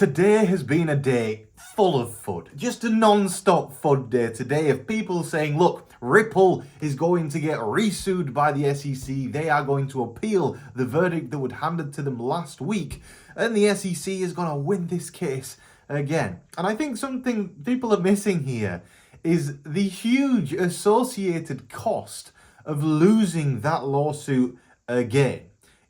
Today has been a day full of FUD. Just a non-stop FUD day today of people saying, look, Ripple is going to get resued by the SEC. They are going to appeal the verdict that was handed to them last week. And the SEC is going to win this case again. And I think something people are missing here is the huge associated cost of losing that lawsuit again.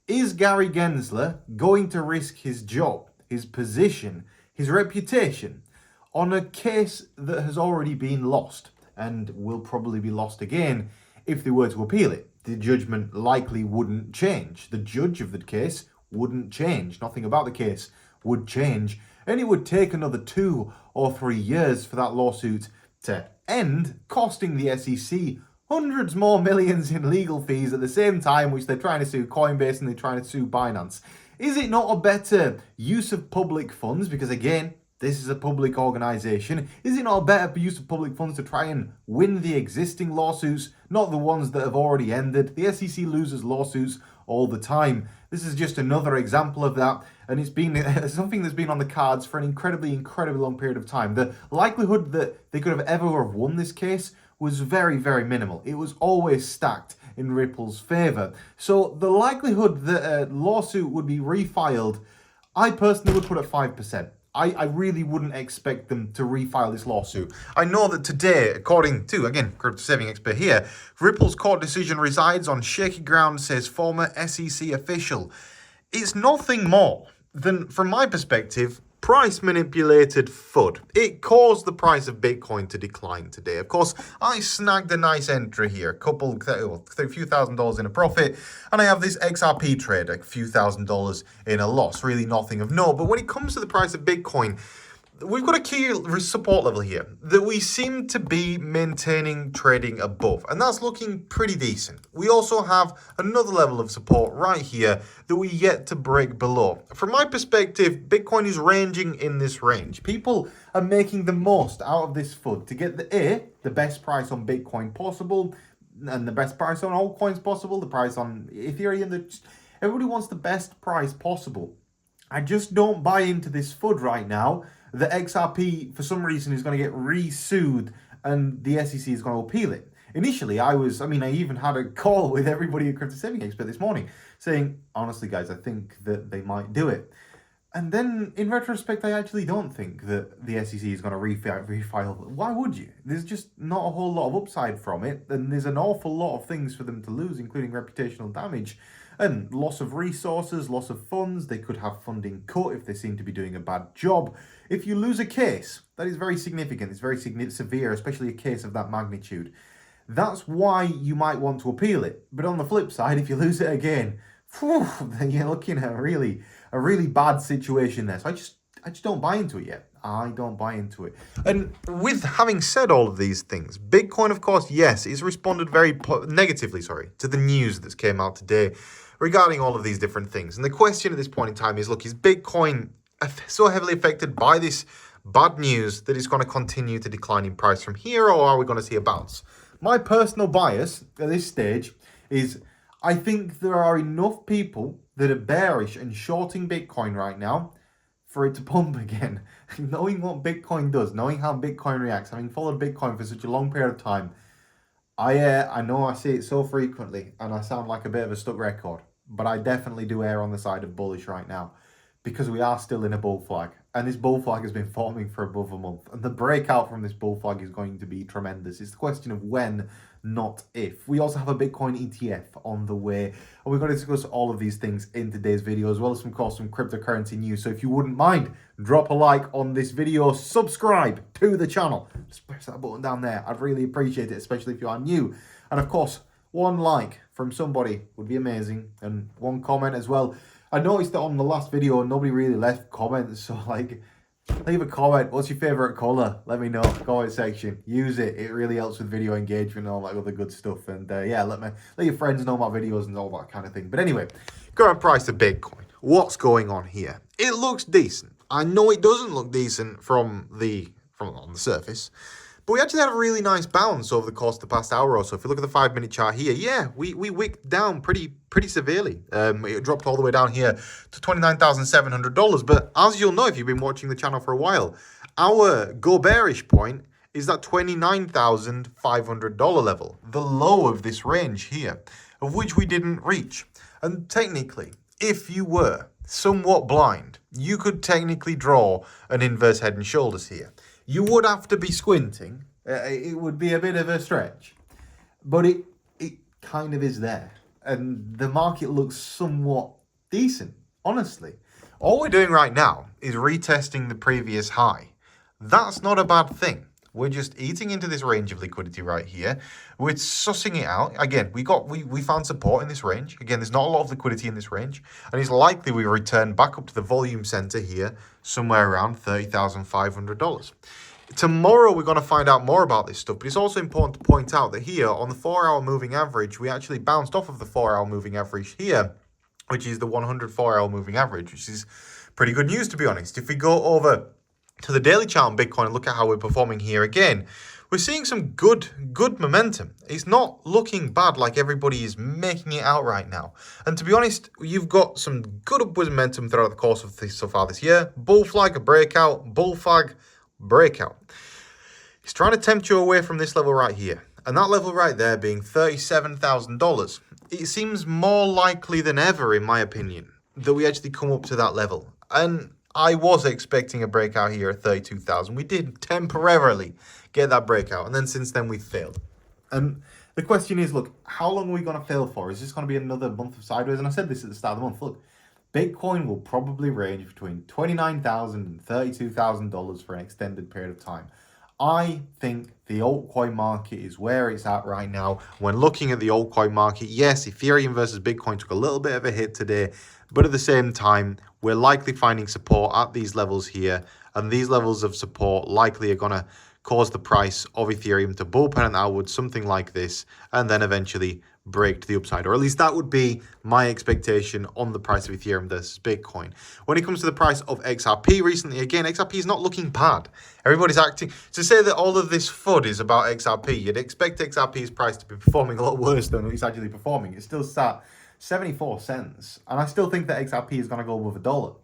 Is Gary Gensler going to risk his job, his position, his reputation on a case that has already been lost and will probably be lost again if they were to appeal it? The judgment likely wouldn't change. The judge of the case wouldn't change. Nothing about the case would change. And it would take another 2 or 3 years for that lawsuit to end, costing the SEC hundreds more millions in legal fees at the same time which they're trying to sue Coinbase and they're trying to sue BINANCE. Is it not a better use of public funds? Because again, this is a public organization. Is it not a better use of public funds to try and win the existing lawsuits, not the ones that have already ended? The SEC loses lawsuits all the time. This is just another example of that, and it's been something that's been on the cards for an incredibly long period of time. The likelihood that they could have ever have won this case was very minimal. It was always stacked in Ripple's favor. So the likelihood that a lawsuit would be refiled, I personally would put at 5%. I really wouldn't expect them to refile this lawsuit. I know that today, according to, again, crypto saving expert here, Ripple's court decision resides on shaky ground, says former SEC official. It's nothing more than, from my perspective, price manipulated FUD. It caused the price of Bitcoin to decline today. Of course, I snagged a nice entry here, a few $1,000s in a profit, and I have this XRP trade, a few $1,000s in a loss. Really nothing of note. But when it comes to the price of Bitcoin, we've got a key support level here that we seem to be maintaining trading above, and that's looking pretty decent. We also have another level of support right here that we yet to break below. From my perspective, Bitcoin is ranging in this range. People are making the most out of this FUD to get the best price on Bitcoin possible, and the best price on altcoins possible, the price on Ethereum. Everybody wants the best price possible. I just don't buy into this FUD right now. The XRP, for some reason, is going to get re-sued and the SEC is going to appeal it. Initially, I even had a call with everybody at Crypto Saving Expert this morning saying, honestly, guys, I think that they might do it. And then, in retrospect, I actually don't think that the SEC is going to refile. Why would you? There's just not a whole lot of upside from it, and there's an awful lot of things for them to lose, including reputational damage and loss of resources, loss of funds. They could have funding cut if they seem to be doing a bad job. If you lose a case, that is very significant. It's very severe, especially a case of that magnitude. That's why you might want to appeal it. But on the flip side, if you lose it again, then you're looking at a really bad situation there. So I just don't buy into it yet. I don't buy into it. And with having said all of these things, Bitcoin, of course, yes, is responded very negatively, to the news that's came out today regarding all of these different things. And the question at this point in time is, look, is Bitcoin so heavily affected by this bad news that it's going to continue to decline in price from here, or are we going to see a bounce? My personal bias at this stage is I think there are enough people that are bearish and shorting Bitcoin right now for it to pump again. Knowing what Bitcoin does, knowing how Bitcoin reacts, having followed Bitcoin for such a long period of time, I know I see it so frequently and I sound like a bit of a stuck record, but I definitely do err on the side of bullish right now because we are still in a bull flag, and this bull flag has been forming for above a month, and the breakout from this bull flag is going to be tremendous. It's the question of when, not if. We also have a Bitcoin ETF on the way, and we're going to discuss all of these things in today's video, as well as, of course, some cryptocurrency news. So if you wouldn't mind, drop a like on this video, subscribe to the channel, just press that button down there. I'd really appreciate it, especially if you are new. And of course, one like from somebody would be amazing, and one comment as well. I noticed that on the last video, nobody really left comments, so leave a comment. What's your favorite color? Let me know. Comment section. Use it. It really helps with video engagement and all that other good stuff. And yeah, let your friends know my videos and all that kind of thing. But anyway, current price of Bitcoin. What's going on here? It looks decent. I know it doesn't look decent from on the surface, But we actually had a really nice bounce over the course of the past hour or so. If you look at the 5-minute chart here, yeah, we wicked down pretty severely. It dropped all the way down here to $29,700. But as you'll know if you've been watching the channel for a while, our go bearish point is that $29,500 level, the low of this range here, of which we didn't reach. And technically, if you were somewhat blind, you could technically draw an inverse head and shoulders here. You would have to be squinting. It would be a bit of a stretch, but it kind of is there. And the market looks somewhat decent, honestly. All we're doing right now is retesting the previous high. That's not a bad thing. We're just eating into this range of liquidity right here. We're sussing it out. Again, we found support in this range. Again, there's not a lot of liquidity in this range. And it's likely we return back up to the volume center here, somewhere around $30,500. Tomorrow, we're going to find out more about this stuff. But it's also important to point out that here, on the 4-hour moving average, we actually bounced off of the 4-hour moving average here, which is the 104-hour moving average, which is pretty good news, to be honest. If we go over to the daily chart on Bitcoin and look at how we're performing here again, we're seeing some good momentum. It's not looking bad like everybody is making it out right now. And to be honest, you've got some good upwards momentum throughout the course of this so far this year. Bull flag, a breakout, bull flag, breakout. It's trying to tempt you away from this level right here. And that level right there being $37,000. It seems more likely than ever, in my opinion, that we actually come up to that level. And I was expecting a breakout here at 32,000. We did temporarily get that breakout, and then since then we've failed. And the question is, look, how long are we going to fail for? Is this going to be another month of sideways? And I said this at the start of the month. Look, Bitcoin will probably range between $29,000 and $32,000 for an extended period of time. I think the altcoin market is where it's at right now. When looking at the altcoin market, yes, Ethereum versus Bitcoin took a little bit of a hit today, but at the same time, we're likely finding support at these levels here, and these levels of support likely are going to cause the price of Ethereum to bull pennant outwards, something like this, and then eventually break to the upside, or at least that would be my expectation on the price of Ethereum versus Bitcoin. When it comes to the price of XRP recently, again, XRP is not looking bad. Everybody's acting to say that all of this FUD is about XRP. You'd expect XRP's price to be performing a lot worse than it's actually performing. It's still sat 74 cents, and I still think that XRP is going to go above $1.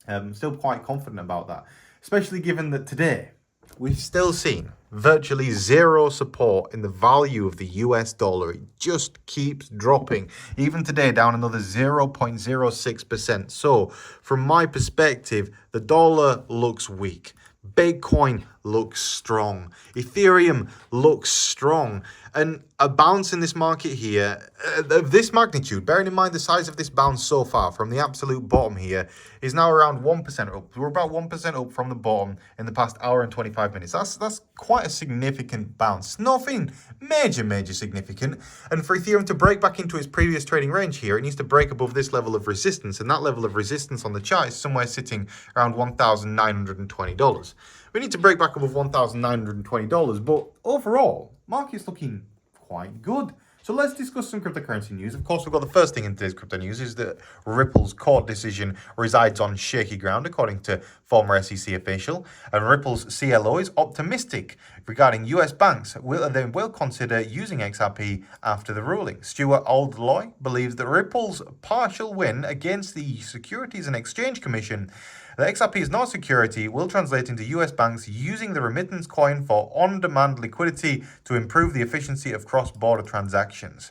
I'm still quite confident about that, especially given that today we've still seen virtually zero support in the value of the US dollar. It just keeps dropping. Even today, down another 0.06%. So, from my perspective, the dollar looks weak. Bitcoin looks strong. Ethereum looks strong. And a bounce in this market here, of this magnitude, bearing in mind the size of this bounce so far from the absolute bottom here, is now around 1% up. We're about 1% up from the bottom in the past hour and 25 minutes. That's quite a significant bounce. Nothing major significant. And for Ethereum to break back into its previous trading range here, it needs to break above this level of resistance. And that level of resistance on the chart is somewhere sitting around $1,920. We need to break back above $1,920, but overall, market's looking quite good. So let's discuss some cryptocurrency news. Of course, we've got the first thing in today's crypto news is that Ripple's court decision resides on shaky ground, according to former SEC official. And Ripple's CLO is optimistic regarding US banks. They will consider using XRP after the ruling. Stuart Oldloy believes that Ripple's partial win against the Securities and Exchange Commission, the XRP is not a security, will translate into US banks using the remittance coin for on-demand liquidity to improve the efficiency of cross-border transactions.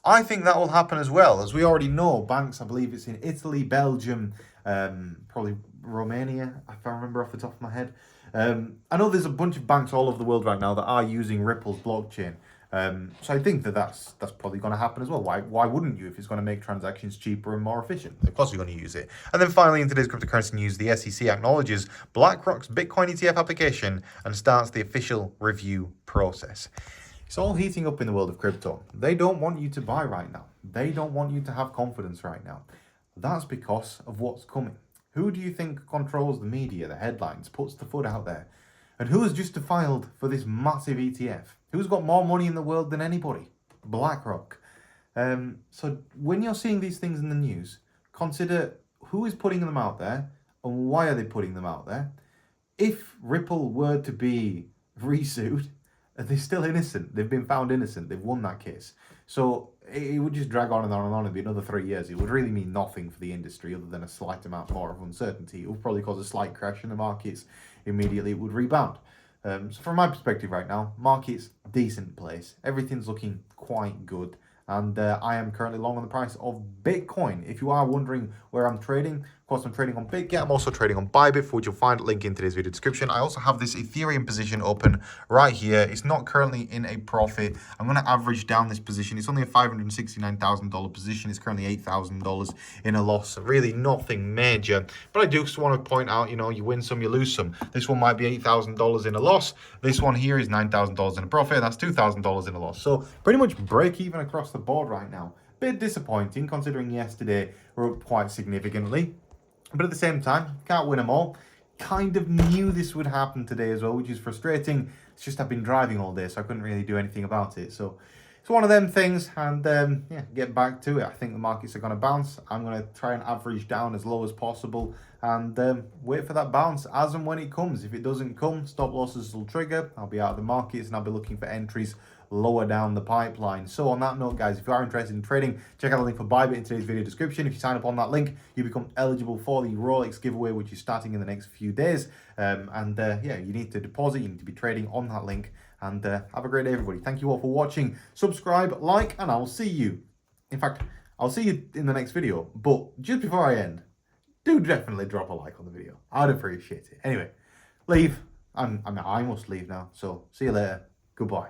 I think that will happen as well. As we already know, banks, I believe it's in Italy, Belgium, probably Romania, if I remember off the top of my head. I know there's a bunch of banks all over the world right now that are using Ripple's blockchain. So I think that's probably going to happen as well. Why wouldn't you if it's going to make transactions cheaper and more efficient? Of course you're going to use it. And then finally, in today's cryptocurrency news, the SEC acknowledges BlackRock's Bitcoin ETF application and starts the official review process. It's all heating up in the world of crypto. They don't want you to buy right now. They don't want you to have confidence right now. That's because of what's coming. Who do you think controls the media, the headlines, puts the FUD out there? And who has justified for this massive ETF? Who's got more money in the world than anybody? BlackRock. So when you're seeing these things in the news, consider who is putting them out there and why are they putting them out there. If Ripple were to be resued, and they're still innocent. They've been found innocent. They've won that case. So it would just drag on and on and on and be another 3 years. It would really mean nothing for the industry other than a slight amount more of uncertainty. It would probably cause a slight crash in the markets. Immediately it would rebound. So from my perspective right now, market's decent place. Everything's looking quite good. And I am currently long on the price of Bitcoin. If you are wondering where I'm trading, of course, I'm trading on BitGet. I'm also trading on BYBIT, for which you'll find a link in today's video description. I also have this Ethereum position open right here. It's not currently in a profit. I'm going to average down this position. It's only a $569,000 position. It's currently $8,000 in a loss. Really nothing major. But I do just want to point out, you know, you win some, you lose some. This one might be $8,000 in a loss. This one here is $9,000 in a profit. That's $2,000 in a loss. So pretty much break even across the board right now. Bit disappointing considering yesterday we're up quite significantly. But at the same time, can't win them all. Kind of knew this would happen today as well, which is frustrating. It's just I've been driving all day, so I couldn't really do anything about it. So it's one of them things, and yeah, get back to it. I think the markets are going to bounce. I'm going to try and average down as low as possible and wait for that bounce as and when it comes. If it doesn't come, stop losses will trigger. I'll be out of the markets and I'll be looking for entries lower down the pipeline. So on that note, guys, if you are interested in trading, check out the link for BYBIT in today's video description. If you sign up on that link, you become eligible for the Rolex giveaway, which is starting in the next few days. Yeah, you need to deposit, you need to be trading on that link. And have a great day, everybody. Thank you all for watching. Subscribe, like, and I'll see you. In fact, I'll see you in the next video. But just before I end, do definitely drop a like on the video. I'd appreciate it. Anyway, leave. I must leave now. So see you later. Goodbye.